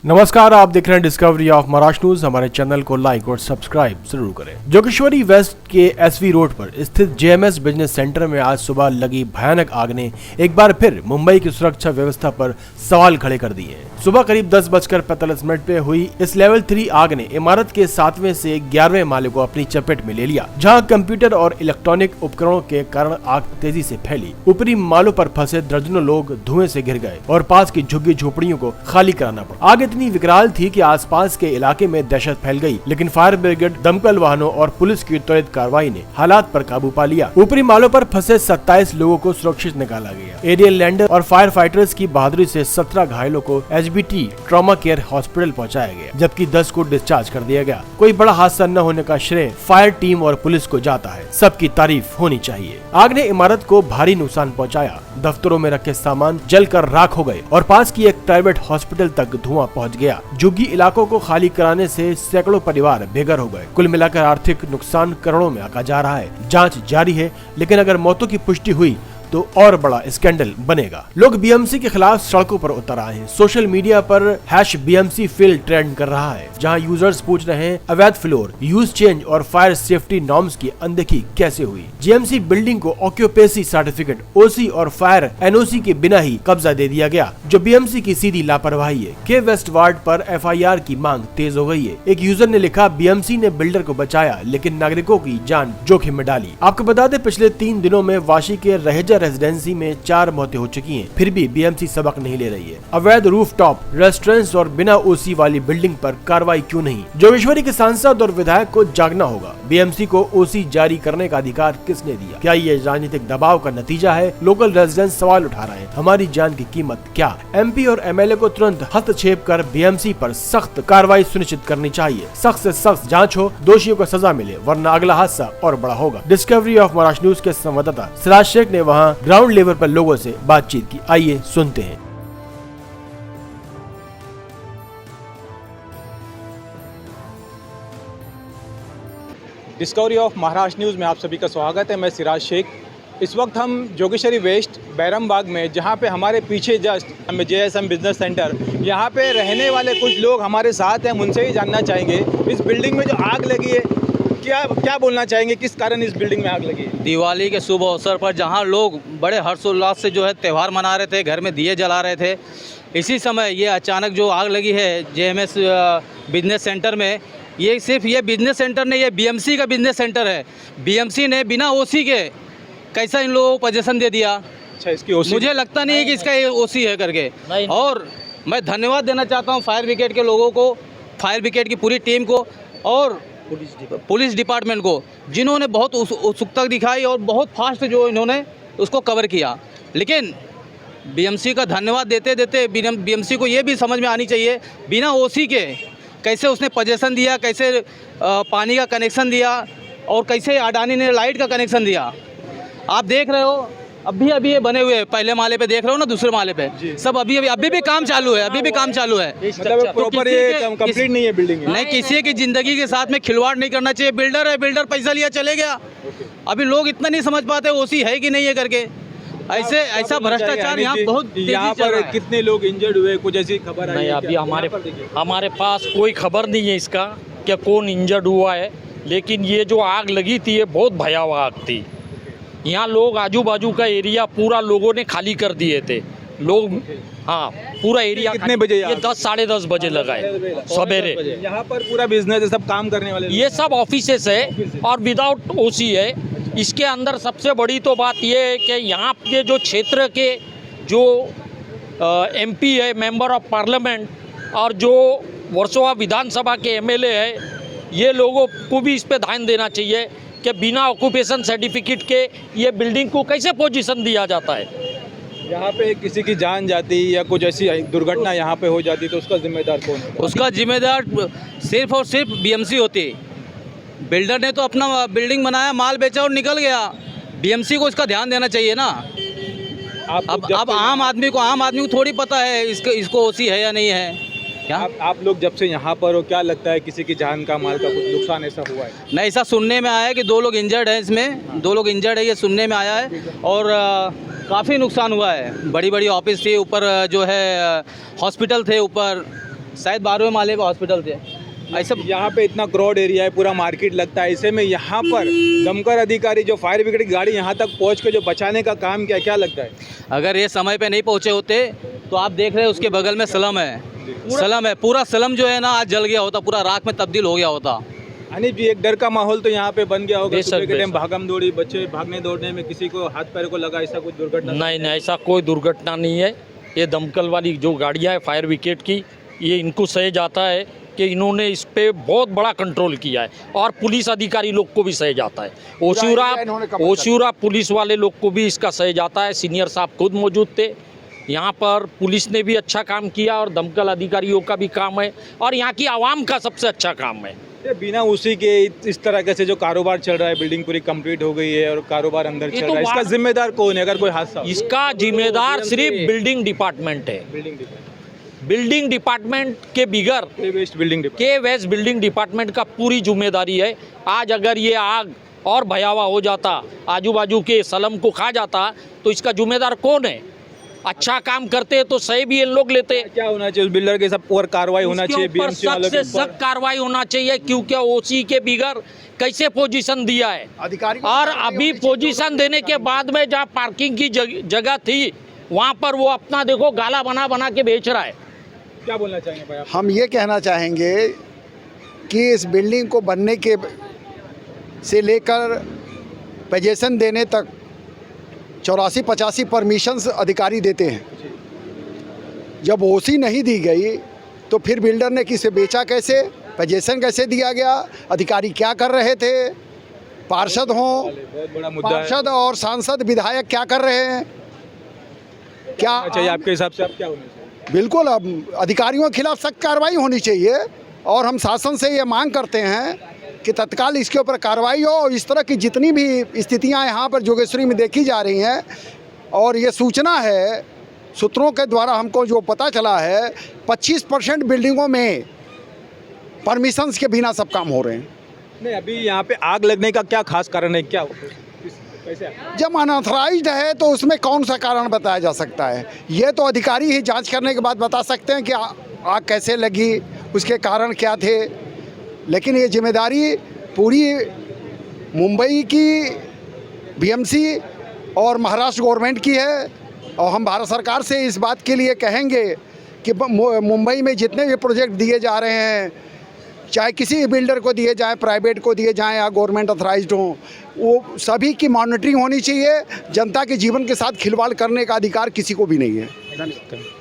नमस्कार, आप देख रहे हैं डिस्कवरी ऑफ महाराष्ट्र न्यूज। हमारे चैनल को लाइक और सब्सक्राइब जरूर करें। जोगेश्वरी वेस्ट के एसवी रोड पर स्थित जेएमएस बिजनेस सेंटर में आज सुबह लगी भयानक आग ने एक बार फिर मुंबई की सुरक्षा व्यवस्था पर सवाल खड़े कर दिए हैं। सुबह करीब 10:45 पे हुई इस लेवल 3 आग ने इमारत के 7वें से 11वें माले को अपनी चपेट में ले लिया, जहां कंप्यूटर और इलेक्ट्रॉनिक उपकरणों के कारण आग तेजी से फैली। ऊपरी मालों पर फंसे दर्जनों लोग धुएं से घिर गए और पास की झुग्गी झोपड़ियों को खाली कराना पड़ा। आग इतनी विकराल थी कि आसपास के इलाके में दहशत फैल गई, लेकिन फायर ब्रिगेड, दमकल वाहनों और पुलिस की त्वरित कार्रवाई ने हालात पर काबू पा लिया। ऊपरी मालों पर फंसे 27 लोगों को सुरक्षित निकाला गया। एरियल लैंडर और फायर फाइटर्स की बहादुरी से 17 घायलों को एचबीटी ट्रॉमा केयर हॉस्पिटल पहुंचाया गया, जबकि 10 को डिस्चार्ज कर दिया गया। कोई बड़ा हादसा न होने का श्रेय फायर टीम और पुलिस को जाता है। सबकी तारीफ होनी चाहिए। आग ने इमारत को भारी नुकसान पहुंचाया। दफ्तरों में रखे सामान जलकर राख हो गए और पास की एक प्राइवेट हॉस्पिटल तक धुआं पहुंच गया। झुग्गी इलाकों को खाली कराने से सैकड़ों परिवार बेघर हो गए। कुल मिलाकर आर्थिक नुकसान करोड़ों में आंका जा रहा है। जांच जारी है, लेकिन अगर मौतों की पुष्टि हुई तो और बड़ा स्कैंडल बनेगा। लोग बीएमसी के खिलाफ सड़कों पर उतर आए हैं। सोशल मीडिया पर #BMC फील ट्रेंड कर रहा है, जहां यूजर्स पूछ रहे हैं अवैध फ्लोर, यूज चेंज और फायर सेफ्टी नॉर्म्स की अनदेखी कैसे हुई। जीएमसी बिल्डिंग को ऑक्यूपेंसी सर्टिफिकेट, ओसी और फायर एनओसी के बिना ही कब्जा दे दिया गया, जो बीएमसी की सीधी लापरवाही है। के वेस्ट वार्ड पर FIR की मांग तेज हो गई है। एक यूजर ने लिखा, बीएमसी ने बिल्डर को बचाया लेकिन नागरिकों की जान जोखिम में डाली। आपको बता दें, पिछले 3 दिनों में वाशी के रहेजा रेजिडेंसी में 4 मौतें हो चुकी हैं, फिर भी बीएमसी सबक नहीं ले रही है। अवैध रूफटॉप, रेस्टोरेंट्स और बिना ओसी वाली बिल्डिंग पर कार्रवाई क्यों नहीं? जोगेश्वरी के सांसद और विधायक को जागना होगा। बीएमसी को ओसी जारी करने का अधिकार किसने दिया? क्या ये राजनीतिक दबाव का नतीजा है? लोकल रेजिडेंट्स सवाल उठा रहे हैं, हमारी जान की कीमत क्या? MP और MLA को तुरंत हस्तक्षेप कर बीएमसी पर सख्त कार्रवाई सुनिश्चित करनी चाहिए। सख्त से सख्त जांच हो, दोषियों को सजा मिले, वरना अगला हादसा और बड़ा होगा। डिस्कवरी ऑफ महाराष्ट्र न्यूज के संवाददाता सिराज शेख ने वहाँ ग्राउंड लेवल पर लोगों से बातचीत की। आइए सुनते हैं। डिस्कवरी ऑफ महाराष्ट्र न्यूज़ में आप सभी का स्वागत है। मैं सिराज शेख। इस वक्त हम जोगेश्वरी वेस्ट बैरमबाग में, जहां पे हमारे पीछे जस्ट हमें JSM बिजनेस सेंटर, यहां पे रहने वाले कुछ लोग हमारे साथ हैं। उनसे ही जानना चाहेंगे इस बिल्डिंग में जो आग लगी है, क्या बोलना चाहेंगे, किस कारण इस बिल्डिंग में आग लगी है? दिवाली के शुभ अवसर पर जहां लोग बड़े हर्षोल्लास से जो है त्यौहार मना रहे थे, घर में दिए जला रहे थे, इसी समय ये अचानक जो आग लगी है JMS बिजनेस सेंटर में। ये सिर्फ ये बिजनेस सेंटर नहीं, ये BMC का बिजनेस सेंटर है। BMC ने बिना OC के कैसा इन लोगों को पोजीशन दे दिया? अच्छा, इसकी OC मुझे लगता नहीं है कि इसका ये OC है करके। और मैं धन्यवाद देना चाहता हूँ फायर ब्रिगेड के लोगों को, फायर ब्रिगेड की पूरी टीम को और पुलिस डिपार्टमेंट को, जिन्होंने बहुत उत्सुकता दिखाई और बहुत फास्ट जो इन्होंने उसको कवर किया। लेकिन BMC का धन्यवाद देते देते BMC को ये भी समझ में आनी चाहिए, बिना OC के कैसे उसने पोजीशन दिया, कैसे पानी का कनेक्शन दिया और कैसे अडानी ने लाइट का कनेक्शन दिया। आप देख रहे हो अभी ये बने हुए हैं। पहले माले पे देख रहे हो ना, दूसरे माले पे सब अभी भी काम चालू है, अभी भी काम चालू है। मतलब प्रॉपर ये कंप्लीट नहीं है बिल्डिंग? नहीं, किसी की जिंदगी के साथ में खिलवाड़ नहीं करना चाहिए। बिल्डर है, बिल्डर पैसा लिया चले गया। अभी लोग इतना नहीं समझ पाते OC है कि नहीं है करके। ऐसा भ्रष्टाचार यहाँ बहुत यहाँ पर कितने लोग इंजर्ड हुए, कुछ ऐसी खबर आई? अभी हमारे पास कोई खबर नहीं है इसका कि कौन इंजर्ड हुआ है, लेकिन ये जो आग लगी थी ये बहुत भयावह आग थी। यहाँ लोग, आजू बाजू का एरिया पूरा लोगों ने खाली कर दिए थे लोग। हाँ, पूरा एरिया। कितने बजे? ये 10 साढ़े 10 बजे लगा है सवेरे। यहाँ पर पूरा बिजनेस है, सब काम करने वाले, ये सब ऑफिसेस है और विदाउट OC है। इसके अंदर सबसे बड़ी तो बात ये है कि यहाँ के जो क्षेत्र के जो MP है, मेंबर ऑफ पार्लियामेंट, और जो वर्सोवा विधानसभा के MLA है, ये लोगों को भी इस पे ध्यान देना चाहिए कि बिना ऑक्यूपेशन सर्टिफिकेट के ये बिल्डिंग को कैसे पोजीशन दिया जाता है। यहाँ पे किसी की जान जाती या कुछ ऐसी दुर्घटना यहाँ पे हो जाती तो उसका जिम्मेदार कौन है? उसका जिम्मेदार सिर्फ और सिर्फ BMC होती। बिल्डर ने तो अपना बिल्डिंग बनाया, माल बेचा और निकल गया। BMC को इसका ध्यान देना चाहिए ना। अब आम आदमी को थोड़ी पता है इसको OC है या नहीं है। क्या आप लोग जब से यहाँ पर हो, क्या लगता है किसी की जान का, माल का कुछ नुकसान ऐसा हुआ है? नहीं, ऐसा सुनने में आया है कि 2 लोग इंजर्ड हैं इसमें। 2 लोग इंजर्ड है, ये सुनने में आया है। और काफ़ी नुकसान हुआ है। बड़ी बड़ी ऑफिस थी ऊपर, जो है हॉस्पिटल थे ऊपर, शायद 12वें माले पे हॉस्पिटल थे। ऐसे यहाँ पे इतना क्राउड एरिया है, पूरा मार्केट लगता है, ऐसे में यहाँ पर दमकल अधिकारी जो फायर ब्रिगेड की गाड़ी यहाँ तक पहुँच के जो बचाने का काम किया, क्या लगता है? अगर ये समय पे नहीं पहुँचे होते तो आप देख रहे हैं उसके बगल में स्लम है, स्लम है, पूरा स्लम जो है ना आज जल गया होता, पूरा राख में तब्दील हो गया होता। अनिल जी, एक डर का माहौल तो यहाँ पे बन गया होगा, बेशक, सुबह के टाइम बेशक। भागम दौड़ी, बच्चे भागने दौड़ने में किसी को हाथ पैर को लगा, ऐसा कुछ दुर्घटना? नहीं नहीं, ऐसा कोई दुर्घटना नहीं है। ये दमकल वाली जो गाड़ियाँ हैं फायर ब्रिगेड की, ये इनको सह जाता है कि इन्होंने इस पे बहुत बड़ा कंट्रोल किया है, और पुलिस अधिकारी लोग को भी सह जाता है। ओशियूरा पुलिस वाले लोग को भी इसका सह जाता है। सीनियर साहब खुद मौजूद थे यहाँ पर, पुलिस ने भी अच्छा काम किया और दमकल अधिकारियों का भी काम है, और यहाँ की आवाम का सबसे अच्छा काम है। ये बिना उसी के इस तरह से जो कारोबार चल रहा है, बिल्डिंग पूरी कंप्लीट हो गई है और कारोबार अंदर चल तो रहा है, इसका जिम्मेदार कौन है अगर कोई हादसा हो? इसका जिम्मेदार सिर्फ बिल्डिंग डिपार्टमेंट है। बिल्डिंग डिपार्टमेंट के बिगर वेस्ट बिल्डिंग के वेस्ट बिल्डिंग डिपार्टमेंट का पूरी जिम्मेदारी है। आज अगर ये आग और भयावह हो जाता, आजू बाजू के सलम को खा जाता, तो इसका जिम्मेदार कौन है? अच्छा काम करते तो सही भी ये लोग लेते। क्या होना चाहिए उस बिल्डर के सब पर कार्रवाई होना चाहिए, उसके ऊपर BMC वालों सख्त के से ऊपर? सख्त कार्रवाई होना चाहिए, क्योंकि ओसी के बिगर कैसे पोजीशन दिया है, और अभी पोजीशन देने के बाद में जहाँ पार्किंग की जगह थी वहाँ पर वो अपना देखो गाला बना बना के बेच रहा है। क्या बोलना चाहेंगे भाई आप? हम ये कहना चाहेंगे कि इस बिल्डिंग को बनने के से लेकर पोजीशन देने तक 84-85 परमिशंस अधिकारी देते हैं। जब ओसी नहीं दी गई तो फिर बिल्डर ने किसे बेचा कैसे, पोजीशन कैसे दिया गया, अधिकारी क्या कर रहे थे, पार्षद हों, बहुत बड़ा मुद्दा है। पार्षद और सांसद विधायक क्या कर रहे हैं, क्या चाहिए आपके हिसाब से, आप क्या होना चाहिए? बिल्कुल, अब अधिकारियों के खिलाफ सख्त कार्रवाई होनी चाहिए, और हम शासन से ये मांग करते हैं कि तत्काल इसके ऊपर कार्रवाई हो। और इस तरह की जितनी भी स्थितियां यहाँ पर जोगेश्वरी में देखी जा रही हैं, और ये सूचना है सूत्रों के द्वारा हमको जो पता चला है, 25% बिल्डिंगों में परमिशंस के बिना सब काम हो रहे हैं। नहीं, अभी यहाँ पे आग लगने का क्या खास कारण है, क्या कैसे? जब अनऑथराइज्ड है तो उसमें कौन सा कारण बताया जा सकता है? ये तो अधिकारी ही जांच करने के बाद बता सकते हैं कि आग कैसे लगी, उसके कारण क्या थे। लेकिन ये जिम्मेदारी पूरी मुंबई की BMC और महाराष्ट्र गवर्नमेंट की है, और हम भारत सरकार से इस बात के लिए कहेंगे कि मुंबई में जितने भी प्रोजेक्ट दिए जा रहे हैं, चाहे किसी भी बिल्डर को दिए जाएं, प्राइवेट को दिए जाएं या गवर्नमेंट ऑथराइज्ड हों, वो सभी की मॉनिटरिंग होनी चाहिए। जनता के जीवन के साथ खिलवाड़ करने का अधिकार किसी को भी नहीं है। धन्यवाद।